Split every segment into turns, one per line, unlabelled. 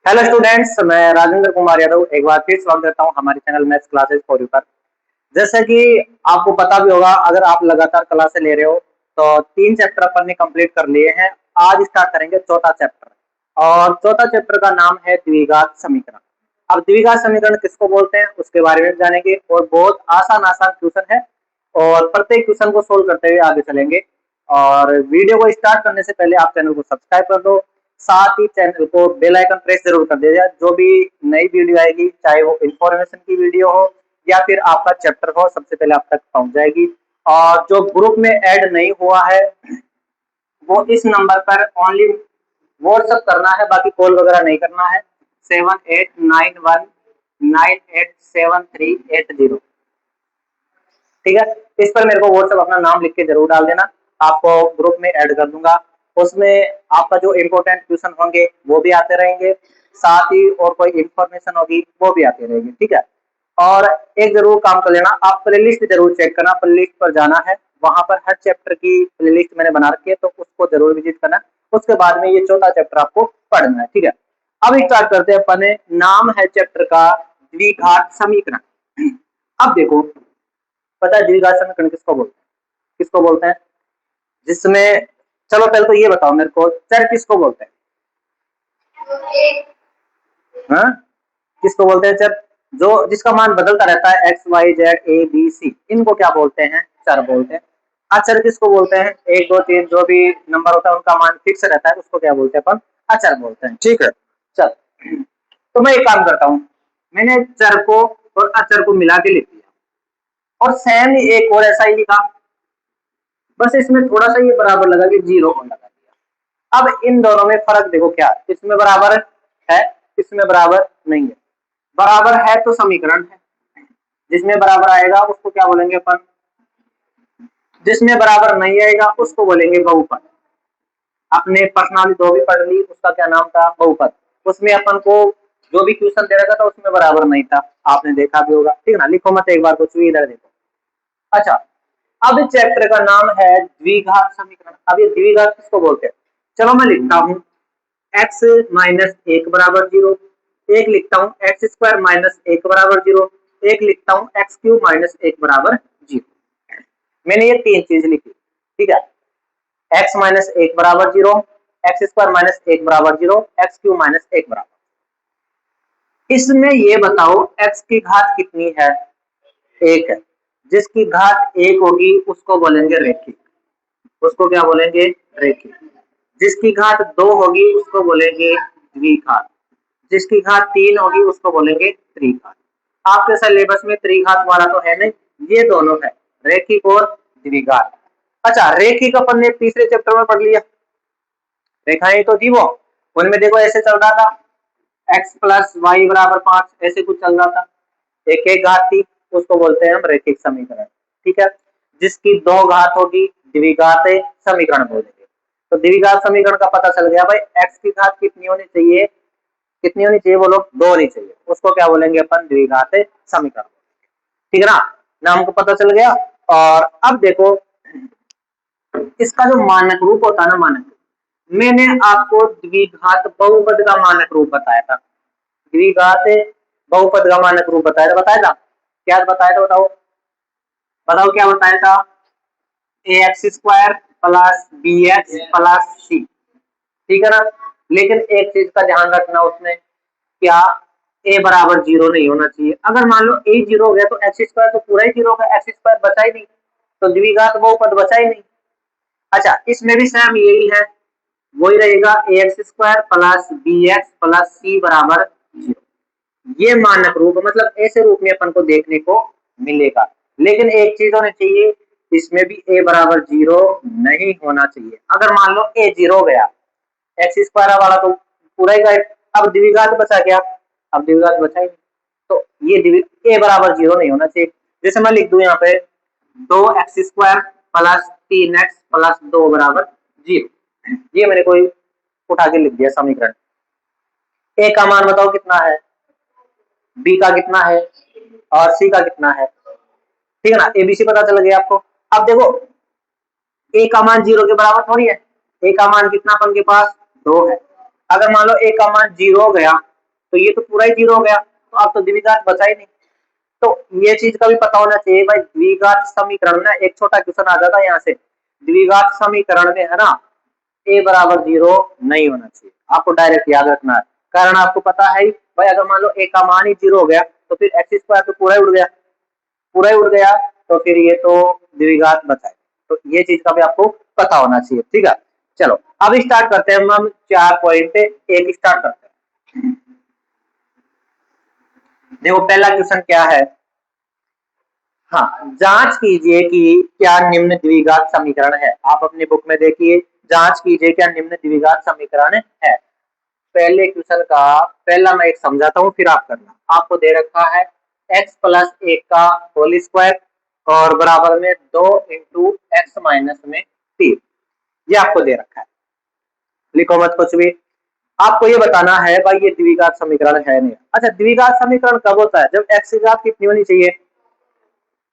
Hello students, मैं राजेंद्र कुमार यादव एक बार फिर स्वागत करता हूं हमारे channel maths classes for you पर। जैसे कि आपको पता भी होगा, अगर आप लगातार क्लासेस ले रहे हो तो 3 चैप्टर अपन ने कंप्लीट कर लिए हैं। आज स्टार्ट करेंगे चौथा चैप्टर और चौथा चैप्टर का नाम है द्विघात समीकरण। अब द्विघात समीकरण किसको बोलते हैं उसके बारे में जानेंगे और बहुत आसान आसान क्वेश्चन है और प्रत्येक क्वेश्चन को सोल्व करते हुए आगे चलेंगे। और वीडियो को स्टार्ट करने से पहले आप चैनल को सब्सक्राइब कर दो, साथ ही चैनल को बेल आइकन प्रेस जरूर कर दीजिए। जो भी नई वीडियो आएगी, चाहे वो इंफॉर्मेशन की वीडियो हो या फिर आपका चैप्टर हो, सबसे पहले आप तक पहुंच जाएगी। और जो ग्रुप में ऐड नहीं हुआ है वो इस नंबर पर ओनली व्हाट्सएप करना है, बाकी कॉल वगैरह नहीं करना है। 7891987380। ठीक है, इस पर मेरे को व्हाट्सएप अपना नाम लिख के जरूर डाल देना, आपको ग्रुप में ऐड कर दूंगा। उसमें आपका जो इम्पोर्टेंट क्वेश्चन होंगे वो भी आते रहेंगे, साथ ही और कोई इंफॉर्मेशन होगी वो भी आती रहेगी। ठीक है, और एक जरूर काम कर लेना, आप प्लेलिस्ट जरूर चेक करना। प्लेलिस्ट पर जाना है, वहां पर हर चैप्टर की प्लेलिस्ट मैंने बना रखी है, तो उसको जरूर विजिट करना। उसके बाद में ये चौथा चैप्टर आपको पढ़ना है। ठीक है, अब स्टार्ट करते हैं अपन। नाम है चैप्टर का द्विघात समीकरण। अब देखो, पता है द्विघात समीकरण किसको बोलते हैं? किसको बोलते हैं? जिसमें, चलो पहले तो ये बताओ मेरे को, चर किसको बोलते हैं? हाँ, किसको बोलते हैं चर? जो जिसका मान बदलता रहता है, X Y Z A B C, इनको क्या बोलते हैं? चर बोलते हैं। अचर किसको बोलते हैं? 1 2 3 जो भी नंबर होता है उनका मान फिक्स रहता है, उसको क्या बोलते हैं अपन? अचर बोलते हैं। ठीक है, चल तो मैं एक काम करता हूँ, मैंने चर को और अचर को मिला के लिख दिया और सेम एक और ऐसा ही लिखा, बस इसमें थोड़ा सा ये बराबर लगा के 0 लगा दिया। अब इन दोनों में फर्क देखो, क्या इसमें बराबर है, इसमें बराबर नहीं है। बराबर है तो समीकरण है, जिसमें बराबर आएगा उसको क्या बोलेंगे अपन? जिसमें बराबर नहीं आएगा उसको बोलेंगे बहुपद। अपने पर्सनाली दो भी पढ़ ली, उसका क्या नाम था? बहुपद। उसमें अपन को जो भी क्वेश्चन दे रखा था उसमें बराबर नहीं था, आपने देखा भी होगा। ठीक है ना, लिखो मत एक बार कुछ भी, इधर देखो। अच्छा, अब इस चैप्टर का नाम है द्विघात समीकरण। अब ये द्विघात किसको बोलते हैं? चलो मैं लिखता हूँ, x माइनस 1 बराबर 0, एक लिखता हूँ एक्स स्क्वायर माइनस 1 बराबर 0, एक लिखता हूँ एक्स क्यूब माइनस 1 बराबर 0। मैंने ये 3 चीज लिखी। ठीक है, x माइनस 1 बराबर 0, एक्स स्क्वायर माइनस 1 बराबर 0, एक्स क्यूब माइनस 1 बराबर। इसमें ये बताओ x की घात कितनी है? 1 है। जिसकी घात 1 होगी उसको बोलेंगे रेखिक, उसको क्या बोलेंगे? रेखिक। जिसकी घात 2 होगी उसको बोलेंगे द्विघात, जिसकी घात 3 होगी उसको बोलेंगे त्रिघात। आपके सिलेबस में त्रिघात वाला तो है नहीं, ये दोनों है, रेखिक और द्विघात। अच्छा, रेखिक अपन ने तीसरे चैप्टर में पढ़ लिया, रेखाएं तो थी वो, उनमें देखो ऐसे चल रहा था, x प्लस वाई बराबर 5, ऐसे कुछ चल रहा था, एक एक घात थी, उसको बोलते हैं हम रेखिक समीकरण। ठीक है, जिसकी 2 घात होगी द्विघात समीकरण बोलेंगे। तो द्विघात समीकरण का पता चल गया भाई, x की घात कितनी होनी चाहिए? कितनी होनी चाहिए बोलो? 2 होनी चाहिए, उसको क्या बोलेंगे अपन? द्विघात समीकरण। ठीक है ना, नाम को पता चल गया। और अब देखो, इसका जो मानक रूप होता है ना, मानक रूप, मैंने आपको द्विघात बहुपद का मानक रूप बताया था। द्विघात बहुपद का मानक रूप बताया था। क्या बताया था बताओ? बताओ क्या बताया था? A x square plus b x plus c. ठीक है ना, लेकिन एक चीज का ध्यान रखना, उसमें क्या? ए बराबर 0 नहीं होना चाहिए। अगर मान लो ए 0 हो गया तो एक्स स्क्वायर तो पूरा ही 0 होगा, एक्स स्क्वायर बचा ही नहीं, तो द्विघात बहुपद बचा ही नहीं। अच्छा, इसमें भी सेम यही है, वही रहेगा, a x square plus b x plus c बराबर 0। ये मानक रूप, मतलब ऐसे रूप में अपन को देखने को मिलेगा। लेकिन एक चीज होनी चाहिए, इसमें भी ए बराबर 0 नहीं होना चाहिए। अगर मान लो ए 0 गया, एक्स स्क्वायर वाला तो पूरा ही गए, अब द्विघात बचा क्या? अब द्विघात बचा ही नहीं, तो ये ए बराबर 0 नहीं होना चाहिए। जैसे मैं लिख दूं यहाँ पे 2x² प्लस 3x प्लस 2 बराबर 0, ये मैंने कोई उठा के लिख दिया समीकरण। ए का मान बताओ कितना है, बी का कितना है और सी का कितना है? ठीक है ना, एबीसी पता चल गया आपको। अब देखो, ए का मान 0 के बराबर थोड़ी है, ए का मान कितना अपन के पास? 2 है। अगर मान लो ए का मान 0 हो गया तो ये तो पूरा ही 0 हो गया, तो अब तो द्विघात बचा ही नहीं। तो ये चीज का भी पता होना चाहिए भाई, द्विघात समीकरण में एक छोटा क्वेश्चन आ जाता है यहाँ से, द्विघात समीकरण में है ना a बराबर 0 नहीं होना चाहिए, आपको डायरेक्ट याद रखना है। कारण आपको पता है भाई, अगर मान लो a का मान ही 0 हो गया तो फिर एक्स स्क्वायर तो पूरा ही उड़ गया, पूरा ही उड़ गया, तो फिर ये तो द्विघात बचा है। तो ये चीज का भी आपको पता होना चाहिए, ठीक है। चलो अब स्टार्ट करते हैं हम 4 पॉइंट पे एक स्टार्ट करते हैं। देखो पहला क्वेश्चन क्या है, हाँ जांच कीजिए कि क्या निम्न द्विघात समीकरण है। आप अपनी बुक में देखिए, जांच कीजिए क्या निम्न द्विघात समीकरण है। पहले क्वेश्चन का पहला मैं एक समझाता हूँ, फिर आप करना। आपको दे रखा है x प्लस 1 का होल स्क्वायर और बराबर में 2 इंटू एक्स माइनस में 3, ये आपको दे रखा है। लिखो मत कुछ भी, आपको ये बताना है भाई ये द्विघात समीकरण है नहीं। अच्छा द्विघात समीकरण कब होता है, जब x की घात कितनी होनी चाहिए।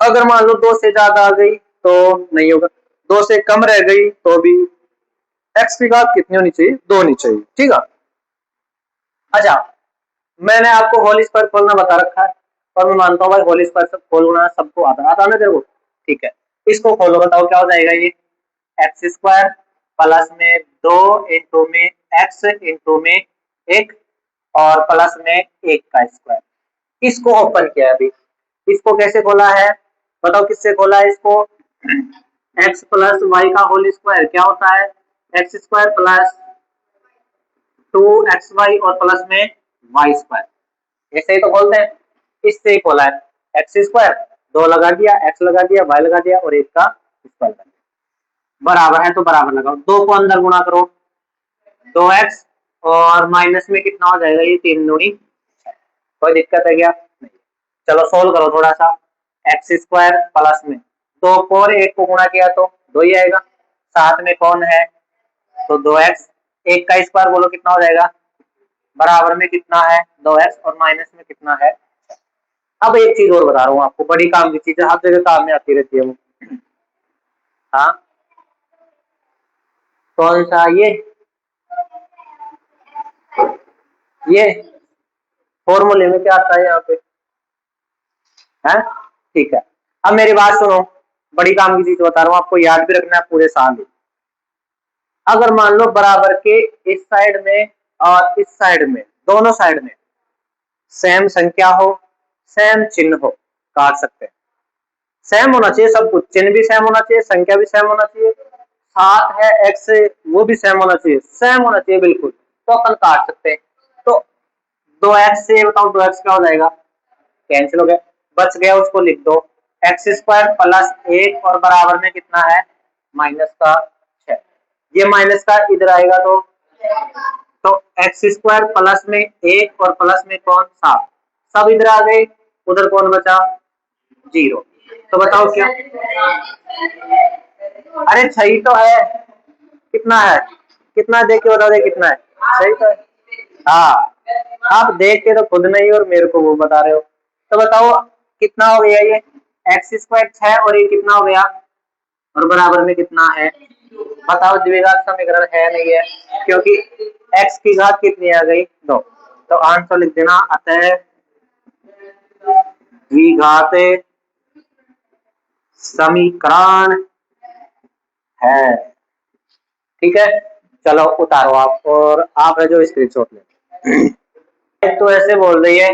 अगर मान लो 2 से ज्यादा आ गई तो नहीं होगा, 2 से कम रह गई तो भी x की घात कितनी होनी चाहिए, 2 होनी चाहिए, ठीक है। अच्छा मैंने आपको होल स्क्वायर खोलना बता रखा है और मैं मानता हूँ भाई होल स्क्वायर सब खोलना सबको आता ना तेरे को, ठीक है। इसको खोलो, बताओ क्या हो जाएगा ये, एक्स स्क्वायर प्लस में 2 इंटू में एक्स इंटू में 1 और प्लस में 1 का स्क्वायर। इसको ओपन किया अभी, इसको कैसे खोला है बताओ, किससे खोला है इसको, एक्स प्लस वाई का होल स्क्वायर क्या होता है, एक्स स्क्वायर प्लस 2xy और प्लस में वाई स्क्वायर, ऐसे ही तो खोलते हैं। इससे ही खोला है, एक्स स्क्वायर 2 लगा दिया, एक्स लगा दिया, वाई लगा दिया और 1 का स्क्वायर लगा दिया, बराबर है तो बराबर लगाओ, 2 को अंदर गुणा करो, 2x और माइनस में कितना हो जाएगा ये 3 दूनी, कोई दिक्कत है क्या नहीं। चलो सोल्व करो थोड़ा सा, एक्स स्क्वायर प्लस में 2 को और 1 को गुणा किया तो 2 ही आएगा, साथ में कौन है तो 2x, 1 का स्क्वायर बोलो कितना हो जाएगा, बराबर में कितना है 2x और माइनस में कितना है। अब एक चीज और बता रहा हूँ आपको, बड़ी काम की चीज है, हर जगह काम में आती रहती है वो, हाँ कौन सा ये फॉर्मूले में क्या आता है यहाँ पे, है ठीक है। अब मेरी बात सुनो, बड़ी काम की चीज बता रहा हूँ आपको, याद भी रखना है पूरे साल ही। अगर मान लो बराबर के इस साइड में और इस साइड में, दोनों साइड में सेम संख्या हो, सेम चिन्ह हो, काट सकते हैं। सेम होना चाहिए सब कुछ, चिन्ह भी सेम होना चाहिए, संख्या भी सेम होना चाहिए, साथ है एक्स वो भी सेम होना चाहिए, सेम होना चाहिए बिल्कुल, तो अपन काट सकते हैं। तो 2x से बताओ 2x क्या हो जाएगा, कैंसिल हो गया, बच गया उसको लिख दो, एक्स स्क्वायर प्लस 1 और बराबर में कितना है माइनस का 6, ये माइनस का इधर आएगा तो एक्स स्क्वायर प्लस में 1 और प्लस में कौन 7, सब इधर आ गए, उधर कौन बचा 0, तो बताओ क्या, अरे सही तो है, कितना है, कितना देख के बता दे कितना है, सही तो है, हाँ आप देख के तो खुद नहीं और मेरे को वो बता रहे हो, तो बताओ कितना हो गया ये, एक्स स्क्वायर 6 और ये कितना हो गया और बराबर में कितना है, बताओ द्विघात समीकरण है नहीं है, क्योंकि x की घात कितनी आ गई 2, तो आंसर लिख देना, अतः द्विघात समीकरण है, ठीक है। चलो उतारो आप, और आप है जो स्क्रीनशॉट ले, तो ऐसे बोल रही है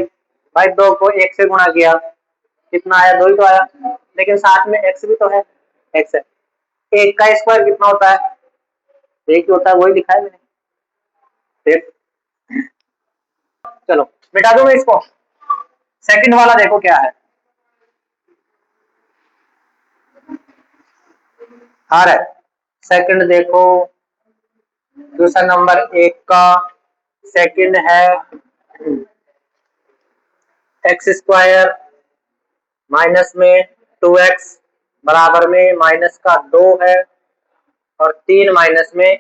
भाई 2 को 1 से गुणा किया कितना आया, 2 ही तो आया, लेकिन साथ में x भी तो है, x है, 1 का स्क्वायर कितना होता है, 1 ही होता है, वही लिखा है मैंने, फिर चलो मिटा दूं मैं इसको। सेकंड वाला देखो क्या है, हार है, सेकंड देखो, क्वेश्चन नंबर 1 का सेकंड है एक्स स्क्वायर माइनस में 2x बराबर में माइनस का 2 है और 3 माइनस में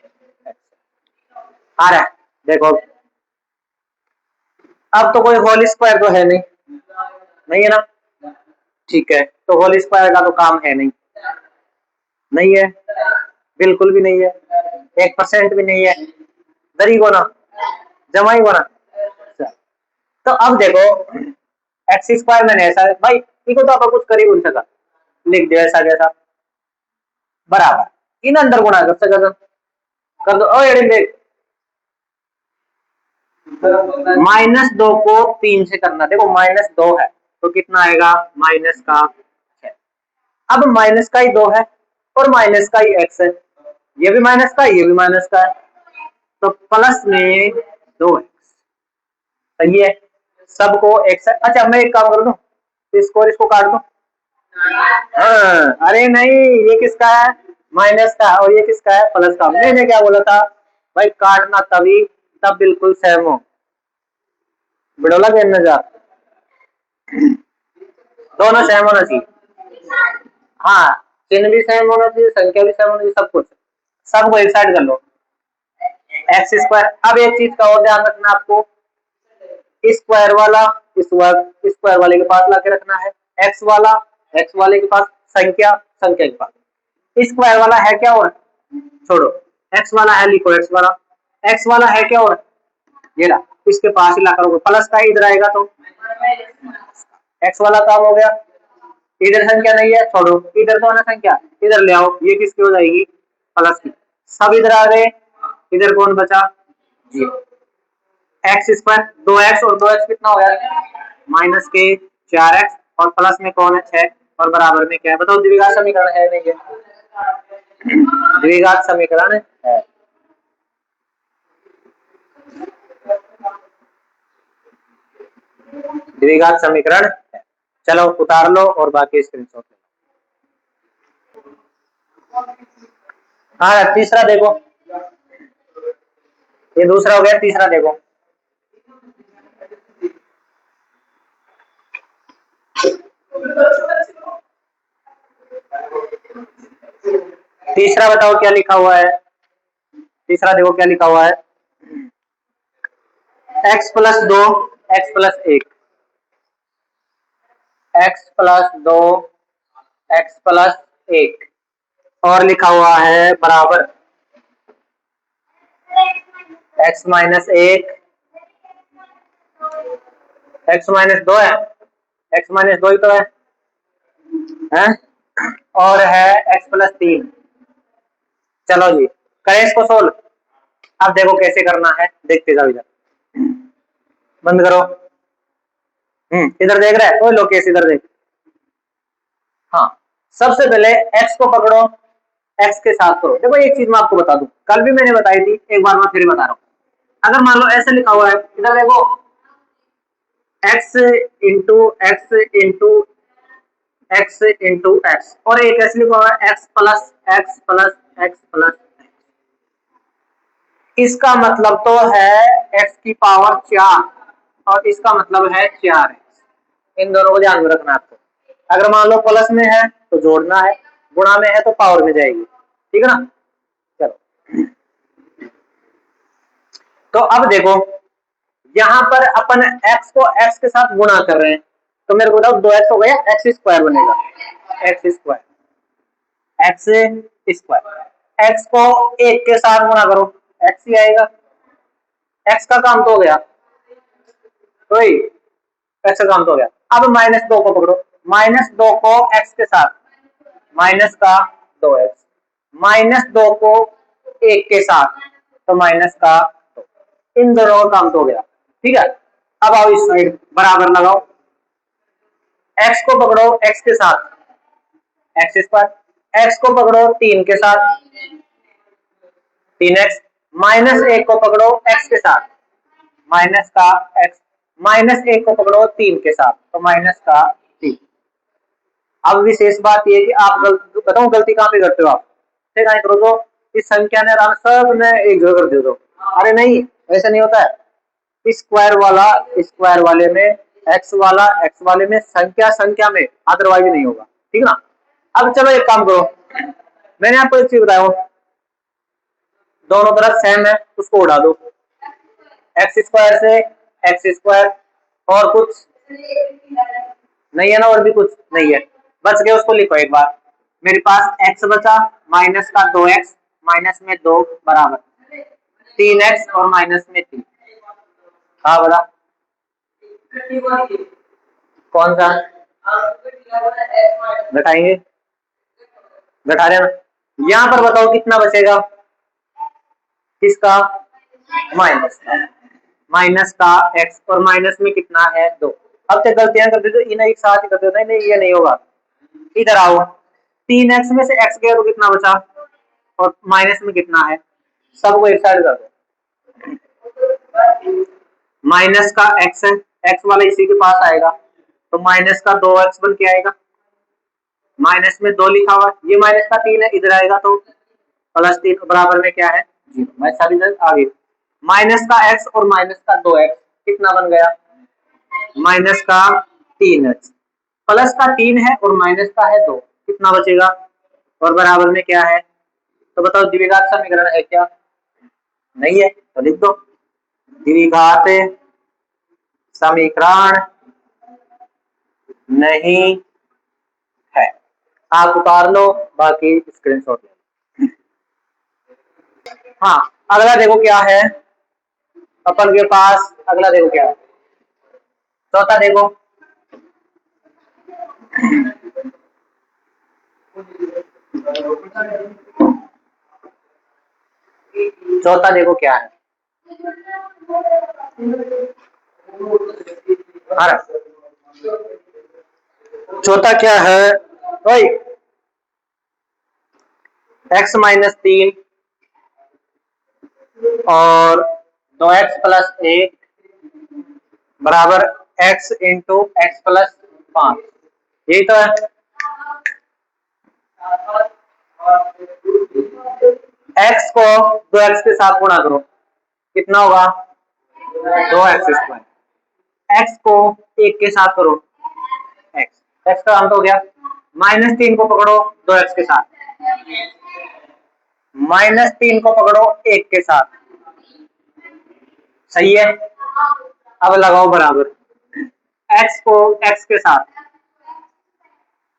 आ रहा है, देखो अब तो कोई होल स्क्वायर तो है नहीं, नहीं है ना, ठीक है, तो होल स्क्वायर का तो काम है नहीं, नहीं है, बिल्कुल भी नहीं है, 1% भी नहीं है, दरी को ना जमा ही को ना, तो अब देखो एक्स स्क्वायर मैंने ऐसा भाई इको तो आप कुछ कर ही नहीं सका, लिख दिया ऐसा कैसा बराबर इन अंदर गुणा कर सका कर दो। ओ एडी देख -2 को 3 से करना, देखो -2 है तो कितना आएगा माइनस का 6। अब माइनस का ही 2 है और माइनस का ही x है, ये भी माइनस का ये भी माइनस का है, तो प्लस में 2x सही है, सबको x है। अच्छा मैं एक काम कर दूं, इसको और इसको काट दूं। अरे नहीं ये किसका है माइनस का और ये किसका है प्लस का। मैंने क्या बोला था भाई काटना तभी तब बिल्कुल सेम हो, बिड़ोला के नजर दोनों सेम होना चाहिए। हाँ चिन्ह भी सेम होना चाहिए, संख्या भी सेम होना चाहिए, सब कुछ सबको एक साइड कर लो एक्स स्क्वायर। अब एक चीज का और ध्यान रखना आपको, स्क्वायर वाला स्क्वायर वाले के पास लाके रखना है, एक्स वाला एक्स वाले के पास, संख्या संख्या के पास। स्क्वायर वाला है क्या और छोड़ो, एक्स वाला है लिखो एक्स वाला, एक्स वाला है क्या और ये ला इसके पास ही ला करोगे, प्लस का इधर आएगा तो एक्स वाला काम हो गया। इधर संख्या नहीं है छोड़ो, इधर तो है संख्या, इधर ले आओ, ये किसकी हो जाएगी प्लस की, सब इधर आ गए, इधर कौन बचा जीरो। एक्स स्क्वायर 2x और 2x कितना हो गया माइनस के 4x और प्लस में कौन है 6 और बराबर में क्या है बताओ, द्विघात समीकरण है नहीं है, द्विघात समीकरण है। द्विघात समीकरण है। चलो उतार लो और बाकी स्क्रीनशॉट लो। हाँ तीसरा देखो, ये दूसरा हो गया, तीसरा देखो तीसरा बताओ क्या लिखा हुआ है, तीसरा देखो क्या लिखा हुआ है x plus 2 x plus 1 x plus 2 x plus 1 और लिखा हुआ है बराबर x माइनस 1 x माइनस 2 है, x माइनस 2 ही तो है और है x प्लस 3। चलो जी करें इसको सोल्व। अब देखो कैसे करना है, देखते जाओ इधर बंद करो। इधर देख रहा है कोई लोकेश, इधर देख। हाँ सबसे पहले x को पकड़ो, x के साथ करो। देखो एक चीज मैं आपको बता दूं, कल भी मैंने बताई थी, एक बार मैं फिर बता रहा हूँ। अगर मान लो ऐसे लिखा हुआ है, इधर देखो x into x into x into x और एक ऐसे लिखा हुआ है x plus x plus x plus, इसका मतलब तो है x की पावर 4 और इसका मतलब है 4x। इन दोनों को ध्यान में रखना आपको। अगर मान लो प्लस में है तो जोड़ना है, गुणा में है तो पावर में जाएगी, ठीक है ना। चलो तो अब देखो यहां पर अपन x को x के साथ गुणा कर रहे हैं, तो मेरे को बताओ 2x हो गया, एक्स स्क्वायर बनेगा, x square x square, x को 1 के साथ गुणा करो x ही आएगा, x का काम तो हो गया, तो x का काम तो हो गया। अब -2 को पकड़ो, -2 को x के साथ माइनस का 2x, -2 को 1 के साथ तो माइनस का 2, इन दोनों का काम तो हो गया, ठीक है। अब आओ इस साइड बराबर लगाओ, x को पकड़ो x के साथ एक्स स्क्वायर, x को पकड़ो 3 के साथ 3x, -1 को पकड़ो x के साथ माइनस का x, -1 को पकड़ो 3 के साथ तो माइनस का 3। अब विशेष बात यह कि आप बताओ गलती कहाँ पे करते हो आप, कहीं करो तो इस संख्या ने सब ने एक जगह कर दे दो, अरे नहीं ऐसा नहीं होता है। स्क्वायर वाले में एक्स वाला एक्स वाले में संख्या संख्या में, अदरवाइज नहीं होगा, ठीक ना। अब चलो एक काम करो, मैंने आपको एक चीज बताया दोनों तरफ सेम है उसको उड़ा दो, एक्स स्क्वायर से एक्स स्क्वायर और कुछ नहीं है ना, और भी कुछ नहीं है, बच गया उसको लिखो एक बार। मेरे पास x बचा माइनस का 2x माइनस में 2 बराबर 3x और माइनस में 3। हाँ बता कौन सा घटाएंगे, घटा रहे ना। यहां पर बताओ कितना बचेगा, किसका, माइनस का, माइनस का एक्स, और माइनस में कितना है 2। अब तक गलतियां करते तो इन्हें एक साथ ही कर देता, नहीं ये नहीं होगा। इधर आओ, 3x में से x गया तो कितना बचा, और माइनस में कितना है, सबको एक साइड कर दो। माइनस का x है, x वाला इसी के पास आएगा, तो माइनस का 2x बन के आएगा, माइनस में 2 लिखा हुआ, ये माइनस का 3 है, इधर आएगा तो प्लस 3 बराबर में क्या है 0। मैं सारी आगे, माइनस का x और माइनस का 2x कितना बन गया, माइनस का 3x, प्लस का 3 है और माइनस का है 2, कितना बचेगा, और बराबर में क्या है, तो बताओ द्विघात समीकरण है क्या, नहीं है, तो लिख दो द्विघात समीकरण नहीं है। आप उतार लो, बाकी स्क्रीनशॉट ले लो। हाँ, अगला देखो क्या है अपन के पास, अगला देखो क्या है, चौथा देखो, चौथा देखो क्या है, चौथा क्या है भाई, x माइनस 3 और 2x प्लस 1 बराबर x इंटू एक्स प्लस 5, यही तो है। x को 2x के साथ गुणा करो, कितना होगा 2x स्क्वायर, x को 1 के साथ करो, x का अंत हो गया, माइनस 3 को पकड़ो 2x के साथ, माइनस 3 को पकड़ो 1 के साथ, सही है। अब लगाओ बराबर, x को x के साथ,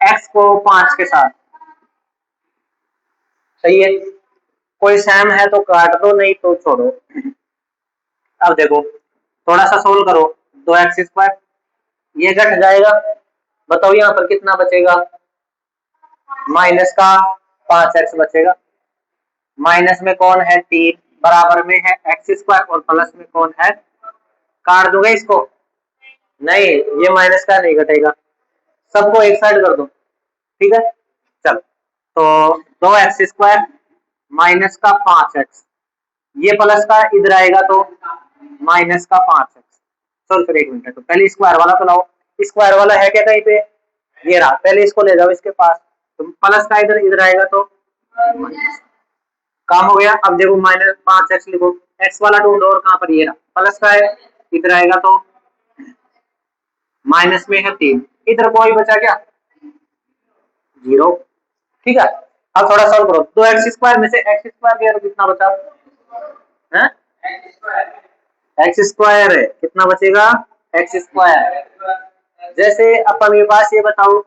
x को 5 के साथ, सही है। कोई सेम है तो काट दो, नहीं तो छोड़ो। अब देखो थोड़ा सा सोल्व करो, 2x स्क्वायर ये घट जाएगा, बताओ यहाँ पर कितना बचेगा, माइनस का 5x बचेगा, माइनस में कौन है 3 बराबर में है एक्स स्क्वायर, और प्लस में कौन है, काट दोगे इसको, नहीं ये माइनस का नहीं घटेगा, सबको एक साइड कर दो, ठीक है। चलो तो 2x स्क्वायर माइनस का 5x, ये प्लस का इधर आएगा तो माइनस का 5x। चलो फिर 1 मिनट, तो पहले स्क्वायर वाला तो लाओ, स्क्वायर वाला है क्या कहीं पे, ये रहा, पहले इसको ले जाओ इसके पास, तो प्लस का इधर इधर आएगा तो काम हो गया। अब देखो माइनस 5x लिखो, x वाला ढूंढो, और कहां पर, ये रहा, प्लस का है, इधर आएगा तो माइनस में है 3, इधर कोई बचा क्या 0, ठीक है। अब थोड़ा सॉल्व करो, 2x स्क्वायर में से एक्स स्क्वायर गया तो कितना बचा है, एक्स स्क्वायर है, कितना बचेगा एक्स स्क्वायर। जैसे अपन के पास ये बताओ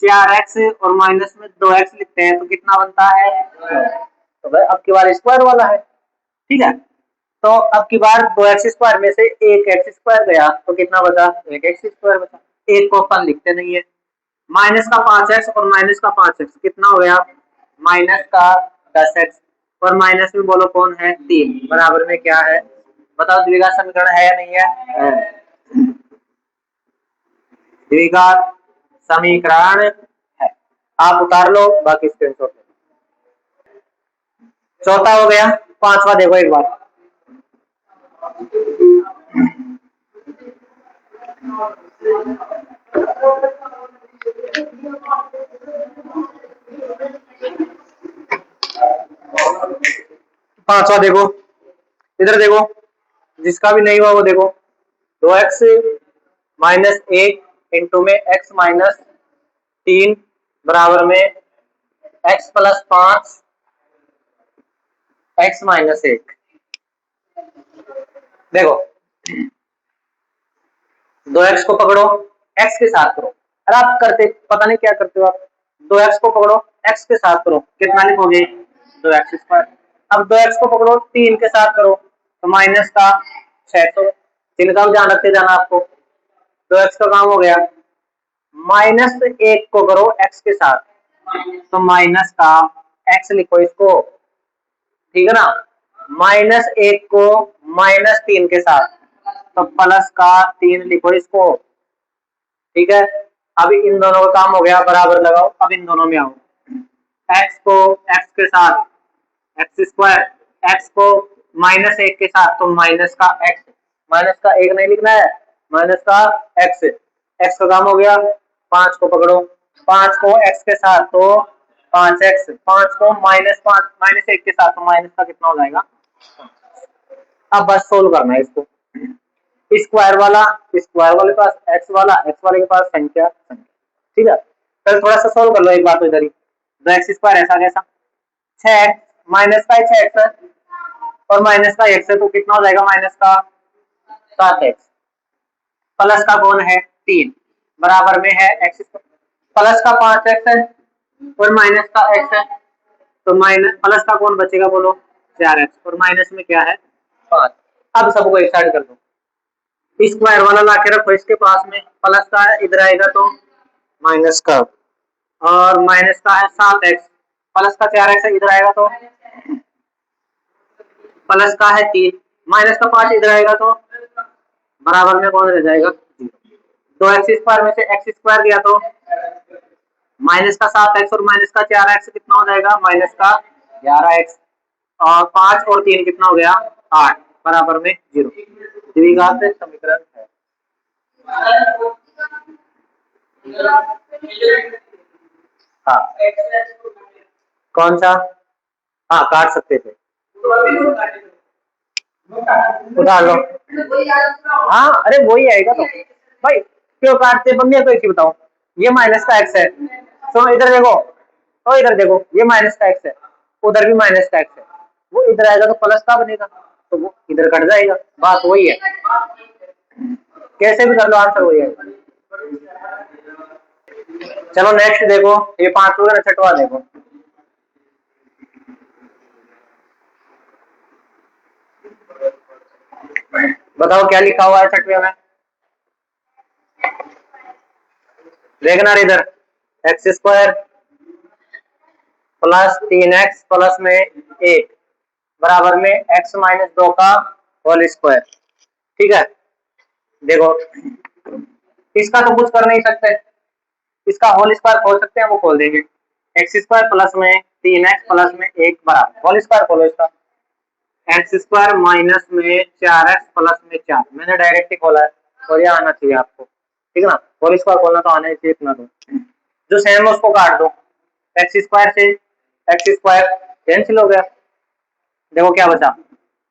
4x और माइनस में 2x लिखते हैं तो कितना बनता है, तो भाई अब की बार स्क्वायर वाला है, ठीक है। तो अब की बार 2x स्क्वायर में से एक एक्स स्क्वायर गया तो कितना बचा, एक एक्स स्क्वायर बचा, एक को अपन लिखते नहीं है, माइनस का 5x और माइनस का 5x कितना हो गया, माइनस का 10x, और माइनस में बोलो कौन है 3 बराबर में क्या है, बताओ द्विघात समीकरण है या नहीं है, द्विघात समीकरण है। आप उतार लो, बाकी स्क्रीनशॉट लो। चौथा हो गया, पांचवा देखो एक बार, पांचवा देखो, इधर देखो, जिसका भी नहीं हुआ वो देखो, 2x माइनस 1 इंटू में x माइनस 3 बराबर में x प्लस 5 x माइनस 1, देखो 2x को पकड़ो x के साथ करो, अरे आप करते पता नहीं क्या करते हो आप, 2x को पकड़ो x के साथ करो, कितना लिखोगे 2x स्क्वायर, अब 2x को पकड़ो 3 के साथ करो तो माइनस का 600, चिन्ह का ध्यान रखते जाना आपको, तो एक्स का काम हो गया। माइनस एक को करो एक्स के साथ, तो माइनस का एक्स लिखो इसको, ठीक है ना। माइनस एक को माइनस तीन के साथ, तो प्लस का तीन लिखो इसको, ठीक है। अब इन दोनों का काम हो गया, बराबर लगाओ। अब इन दोनों में आओ, एक्स को एक्स के साथ एक्स स्क्वायर, एक्स को माइनस एक के साथ, तो माइनस का एक्स, माइनस का एक नहीं लिखना है, माइनस का एक्स, एक्स का काम हो गया। पांच को पकड़ो, पांच को एक्स के साथ तो पांच एक्स, पांच को माइनस पांच माइनस एक के साथ, तो माइनस का कितना हो जाएगा। अब बस सोल्व करना है इसको, स्क्वायर वाला स्क्वायर वाले के पास एक्स वाला, एक्स वाले के पास संख्या संख्या, ठीक है। कल थोड़ा सा सोल्व कर लो एक बार तो इधर ही, दो एक्स स्क्वायर ऐसा कैसा, छह एक्स माइनस का छह एक्स है और माइनस का एक्स है, तो कितना हो जाएगा माइनस का सात एक्स, प्लस का कौन है तीन, बराबर में है एक्स, प्लस का पांच एक्स है और माइनस का एक्स है, तो माइनस प्लस का कौन बचेगा बोलो, चार एक्स, और माइनस में क्या है पांच। अब सबको एक साइड कर दो, स्क्वायर वाला ला के रखो इसके पास में, प्लस का इधर आएगा तो माइनस का, और माइनस का है सात एक्स, प्लस का चार एक्स इधर आएगा तो प्लस का है तीन, माइनस का पांच इधर आएगा तो बराबर में कौन रह जाएगा, दो एक्स स्क्वायर में से एक्स स्क्वायर गया तो माइनस का सात एक्स और माइनस का चार एक्स कितना हो जाएगा, माइनस का ग्यारह एक्स, और पांच और तीन कितना हो गया आठ, बराबर में जीरो। द्विघात समीकरण है। हाँ कौन सा, हाँ काट सकते थे, उतार लो। हाँ अरे वही आएगा तो भाई, क्यों काटते बंदे, तो इसी बताओ, ये माइनस का एक्स है, सुनो इधर देखो, तो इधर देखो ये माइनस का एक्स है, उधर भी माइनस का एक्स है, वो इधर आएगा तो प्लस का बनेगा, तो वो इधर कट जाएगा, बात वही है, कैसे भी कर लो आंसर वही है। चलो नेक्स्ट देखो, ये पांचवा ना छठवा देखो, बताओ क्या लिखा हुआ है छठवे में, देखना इधर, एक्स स्क्वायर प्लस तीन एक्स प्लस में एक बराबर में एक्स माइनस दो का होल स्क्वायर, ठीक है। देखो इसका तो कुछ कर नहीं सकते, इसका होल स्क्वायर खोल सकते हैं, वो खोल देंगे, एक्स स्क्वायर प्लस में तीन एक्स प्लस में एक बराबर, होल स्क्वायर खोलो इसका, एक्स स्क्वायर माइनस में चार एक्स प्लस में चार, मैंने डायरेक्ट ही खोला है और ये आना चाहिए आपको, ठीक है ना, होल स्क्वायर खोलना तो आना चाहिए, इतना दो, जो सेम है उसको काट दो, एक्स स्क्वायर से एक्स स्क्वायर कैंसिल हो गया, देखो क्या बचा,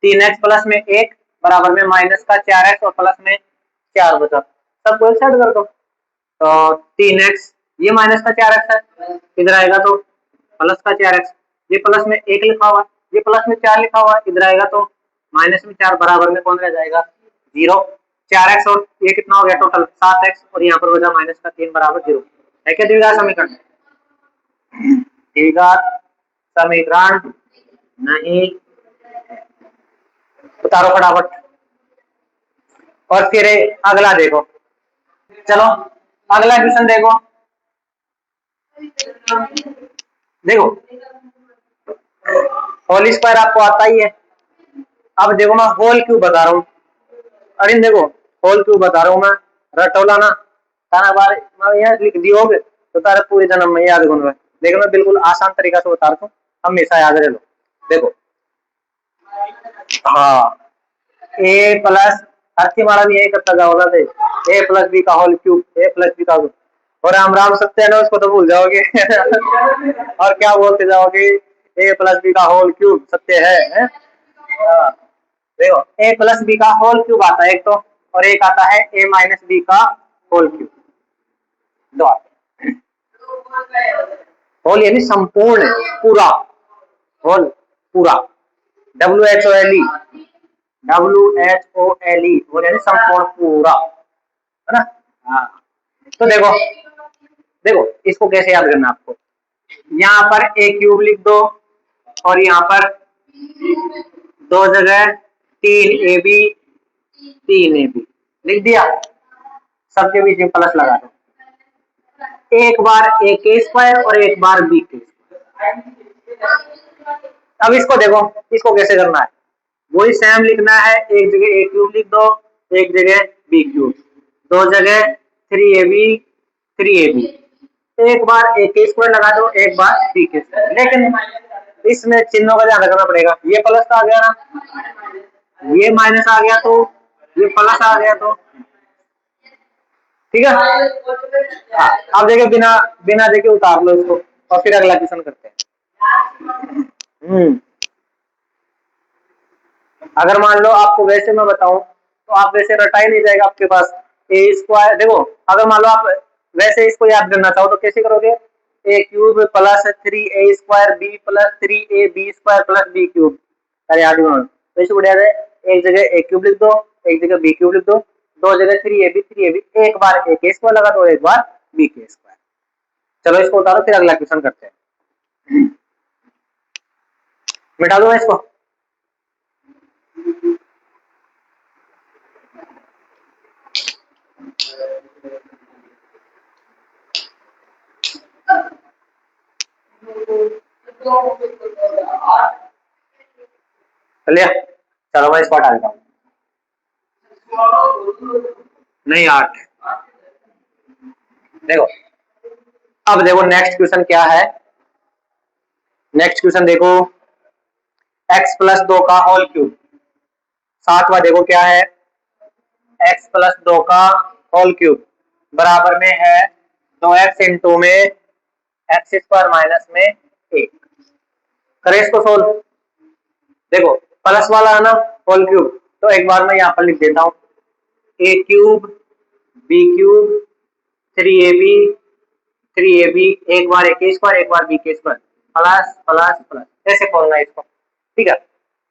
तीन एक्स प्लस में एक बराबर में माइनस का चार एक्स और प्लस में चार बचा, सबको एक साइड कर दो, तो तीन एक्स, ये माइनस का चार एक्स है, इधर आएगा तो प्लस का चार एक्स, ये प्लस में एक लिखा हुआ, ये प्लस में चार लिखा हुआ, इधर आएगा तो माइनस में चार, बराबर में कौन रह जाएगा जीरो, चार एक्स और ये कितना हो गया टोटल सात एक्स, और यहाँ पर बचा माइनस का तीन बराबर जीरो, है क्या द्विघात समीकरण, द्विघात समीकरण नहीं, उतारो फटाफट। और फिर अगला देखो, चलो अगला क्वेश्चन देखो, देखो होल स्क्वायर आपको आता ही है, अब देखो मैं होल क्यूब बता रहा हूँ, अरे देखो होल क्यूब बता रहा हूँ मैं, रटोला ना ताना बार मैं यहाँ लिख दी होगे तो तारे पूरे जन्म में याद करूंगा, देखो मैं बिल्कुल आसान तरीका से बता रहा हूँ, हमेशा याद रह लो, देखो हाँ ए प्लस हर की मारा भी यही करता जाओगा, थे ए प्लस बी का होल क्यूब, ए प्लस बी का होल, और राम राम सत्य है ना उसको तो भूल जाओगे और क्या बोलते जाओगे, ए प्लस बी का होल क्यूब सत्य है? हाँ, देखो ए प्लस बी का होल क्यूब आता है एक तो, और एक आता है ए माइनस बी का होल क्यूब, दो आते हैं, होल यानी संपूर्ण पूरा, होल पूरा, W H O L E, W H O L E, whole यानी संपूर्ण पूरा, है ना। हाँ तो देखो, देखो इसको कैसे याद करना आपको, यहाँ पर ए क्यूब लिख दो और यहाँ पर दो जगह तीन ए बी, तीन ए बी लिख दिया, सबके बीच में प्लस लगा दो, एक बार ए के स्क्वायर और एक बार बी के स्क्वायर। अब इसको देखो, इसको कैसे करना है, वही सेम लिखना है, एक जगह ए क्यूब लिख दो, एक जगह बी क्यूब, दो जगह 3ab 3ab, एक बार ए के स्क्वायर लगा दो, एक बार बी के स्क्वायर। लेकिन इसमें चिन्हों का ध्यान रखना पड़ेगा, ये प्लस आ गया ना, ये माइनस आ गया तो ये प्लस आ गया, तो ठीक है। हाँ, अब देखिए बिना बिना देखे उतार लो इसको और फिर अगला क्वेश्चन करते हैं। अगर मान लो आपको वैसे मैं बताऊं तो आप वैसे रटा ही नहीं जाएगा आपके पास ए स्क्वायर। देखो अगर मान लो आप वैसे इसको याद करना चाहो तो कैसे करोगे, a cube plus 3a square b plus 3a b square plus b cube. अरे याद तो इसको बढ़िया है, एक जगह ए क्यूब लिख दो, एक जगह बी क्यूब लिख दो, दो जगह 3ab एक बार ए के स्क्वायर लगा दो, एक बार बी के स्क्वायर। चलो इसको उतारो फिर अगला क्वेश्चन करते हैं। मिटा दो इसको। चलिए चलो मैं इसको हटा देता हूँ। नहीं 8। देखो अब देखो नेक्स्ट क्वेश्चन क्या है, नेक्स्ट क्वेश्चन देखो, x प्लस 2 का होल क्यूब। सातवां देखो क्या है, x प्लस 2 का होल क्यूब बराबर में है 2x इंटू में एक्स स्क्वायर माइनस में 1। करें इसको सोल्व। देखो प्लस वाला है ना होल क्यूब, तो एक बार मैं यहाँ पर लिख देता हूँ, ए क्यूब बी क्यूब 3ab एक बार ए के स्क्वायर एक बार बी के स्क्वायर प्लस प्लस प्लस, ऐसे खोलना है इसको, ठीक है।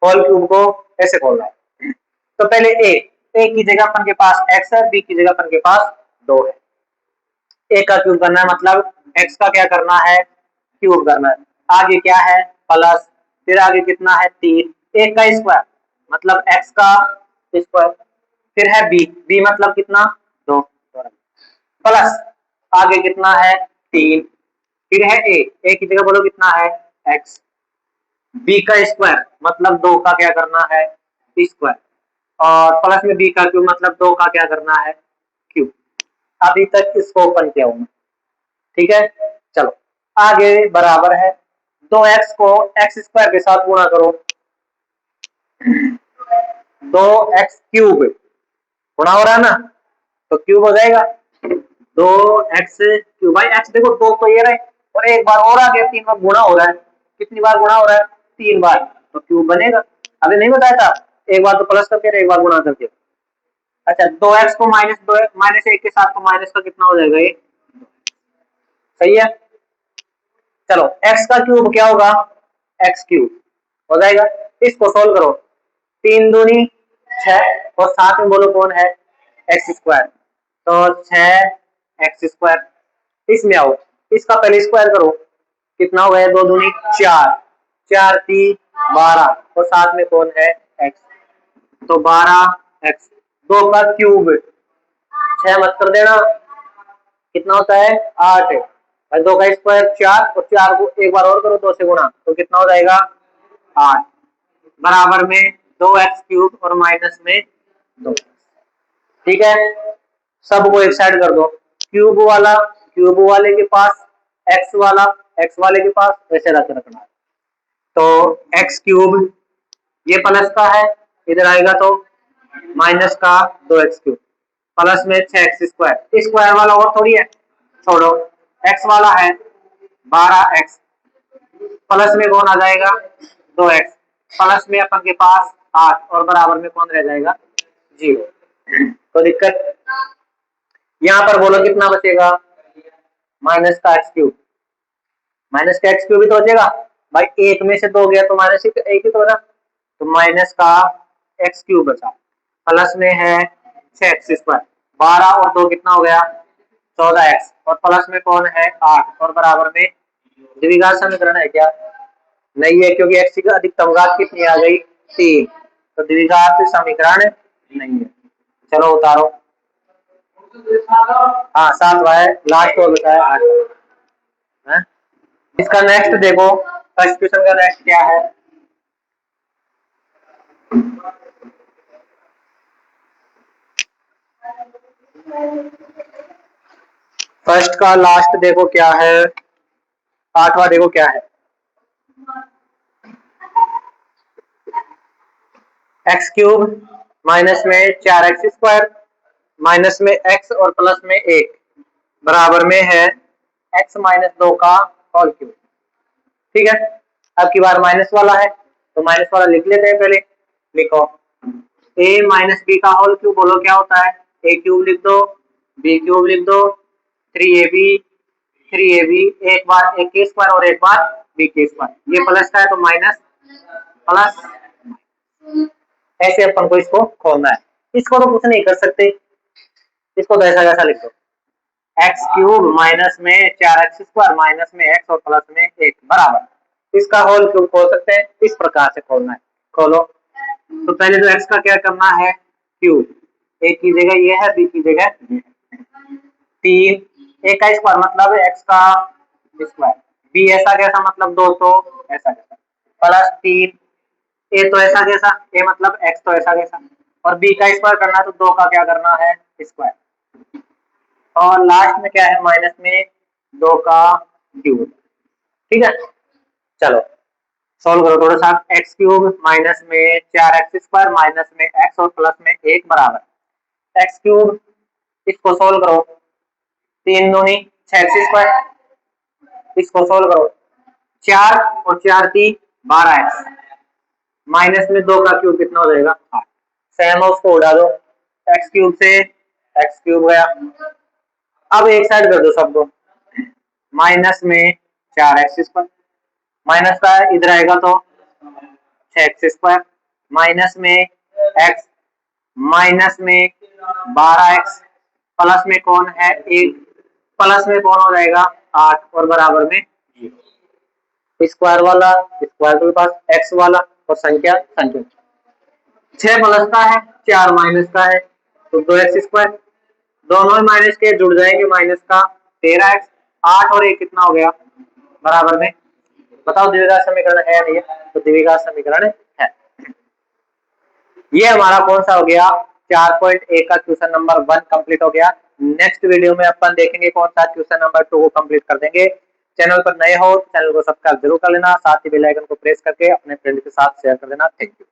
होल क्यूब को ऐसे खोलना है। तो पहले ए की जगह अपन के पास x है, बी की जगह अपन के पास 2 है। ए का क्यूब करना है, मतलब x का क्या करना है, क्यूब करना है। आगे क्या है प्लस, फिर आगे कितना है 3, एक का स्क्वायर मतलब x का स्क्वायर, फिर है बी मतलब कितना 2 प्लस आगे कितना है 3, फिर है ए की जगह बोलो कितना है x, बी का स्क्वायर मतलब 2 का क्या करना है स्क्वायर, और प्लस में बी का क्यूब मतलब 2 का क्या करना है क्यूब। अभी तक इसको ओपन किया हूं, ठीक है। चलो आगे बराबर है 2x को x स्क्वायर के साथ गुणा करो, 2x क्यूब गुणा हो रहा है ना, तो क्यूब हो जाएगा 2x क्यूब। भाई x देखो 2 तो ये रहे और एक बार और आ गया, 3 बार गुणा हो रहा है। कितनी बार गुणा हो रहा है 3 बार, तो क्यूब बनेगा। अभी नहीं बताया था, एक बार तो प्लस करके एक बार गुणा करके। अच्छा 2x को माइनस 1 के साथ तो माइनस का कितना हो जाएगा, ये सही है। चलो x का क्यूब क्या होगा, x क्यूब हो जाएगा। इसको सोल्व करो, 3 दूनी 6 और साथ में बोलो कौन है एक्स स्क्वायर, तो 6x स्क्वायर। इसमें आओ, इसका पहले स्क्वायर करो, कितना हो गया 2 दूनी 4, 4 3 12 और साथ में कौन है x, तो 12x। 2 का क्यूब 6 मत कर देना, कितना होता है 8 है, और 2 का स्क्वायर 4 और 4 को एक बार और करो 2 से गुणा, तो कितना हो जाएगा 8 बराबर में 2x क्यूब और माइनस में 2, ठीक है। सबको एक साइड कर दो, क्यूब वाले के पास एक्स वाला, एक्स वाले के पास ऐसे रख रखना है, तो एक्स क्यूब ये प्लस का है, इधर आएगा तो माइनस का 2x क्यूब प्लस में 6x स्क्वायर, स्क्वायर वाला और थोड़ी है, छोड़ो, x वाला है 12x प्लस में कौन आ जाएगा 2x प्लस में अपन के पास 8 और बराबर में कौन रह जाएगा 0। तो दिक्कत यहाँ पर बोलो कितना बचेगा, माइनस का एक्स क्यूब, माइनस का एक्स क्यूब ही तो बचेगा भाई, एक में से 2 गया तो माइनस एक ही तो बना, तो माइनस का एक्स क्यूब बचा, प्लस में है 6x स्क्वायर, 12 और 2 कितना हो गया 14x और प्लस में कौन है 8 और बराबर में द्विघात समीकरण है क्या, नहीं है, क्योंकि x की अधिकतम घात कितनी आ गई 3, तो द्विघात समीकरण नहीं है। चलो उतारो, हाँ 7y, लास्ट और बचा है 8। इसका नेक्स्ट देखो, फर्स्ट क्वेश्चन का नेक्स्ट क्या है। फर्स्ट का लास्ट देखो क्या है, 8वां देखो क्या है। एक्स क्यूब माइनस में 4x² माइनस में x और प्लस में 1 बराबर में है x माइनस 2 का होल क्यूब। ठीक है, अब की बार माइनस वाला है तो माइनस वाला लिख लेते हैं पहले। लिखो a माइनस बी का होल क्यूब, बोलो क्या होता है, a क्यूब लिख दो, b क्यूब लिख दो, 3ab एक बार a के स्क्वायर और एक बार b के स्क्वायर, ये प्लस का है तो माइनस प्लस, ऐसे अपन को इसको खोलना है। इसको तो कुछ नहीं कर सकते, इसको तो ऐसा कैसा लिख दो, एक्स क्यूब माइनस में 4x² माइनस में x और प्लस में 1 बराबर, इसका होल क्यूब खोल सकते हैं, इस प्रकार से खोलना है। खोलो तो पहले तो x का क्या करना है, क्यूब, a की जगह ये है, b की जगह 3, a का स्क्वायर मतलब x का स्क्वायर, b ऐसा कैसा मतलब 200 ऐसा कैसा, प्लस 3, ए तो ऐसा कैसा, ए मतलब x तो ऐसा कैसा, और b का स्क्वायर करना है तो 2 का क्या करना है स्क्वायर, और लास्ट में क्या है माइनस में 2 का क्यूब। ठीक है, चलो सॉल्व करो थोड़ा सा। एक्स क्यूब माइनस में 4x² माइनस में x और प्लस में 1 बराबर एक्स क्यूब, इसको सॉल्व करो, 3 दूनी 6x², इसको सॉल्व करो, 4 और 4 3 12x माइनस में 2 का क्यूब कितना हो जाएगा 8, सेम है उसको उड़ा दो, एक्स क्यूब से एक्स क्यूब गया। अब एक साइड कर दो सबको, माइनस में 4x² माइनस का इधर आएगा तो 6x² माइनस में x माइनस में 12x प्लस में कौन है 1, प्लस में कौन हो जाएगा 8 और बराबर में स्क्वायर वाला स्क्वायर के पास x वाला और संख्या संख्या, 6 प्लस का है 4 माइनस का है तो 2x², दोनों माइनस के जुड़ जाएंगे, माइनस का 13x, 8 और 1 कितना हो गया बराबर में, बताओ द्विघात समीकरण है नहीं है, तो द्विघात समीकरण है। ये हमारा कौन सा हो गया 4.1 का क्वेश्चन नंबर 1 कंप्लीट हो गया। नेक्स्ट वीडियो में अपन देखेंगे कौन सा क्वेश्चन नंबर 2 को कंप्लीट कर देंगे। चैनल पर नए हो चैनल को सब्सक्राइब जरूर कर लेना, साथ ही बेल आइकन को प्रेस करके अपने फ्रेंड के साथ शेयर कर देना। Thank you.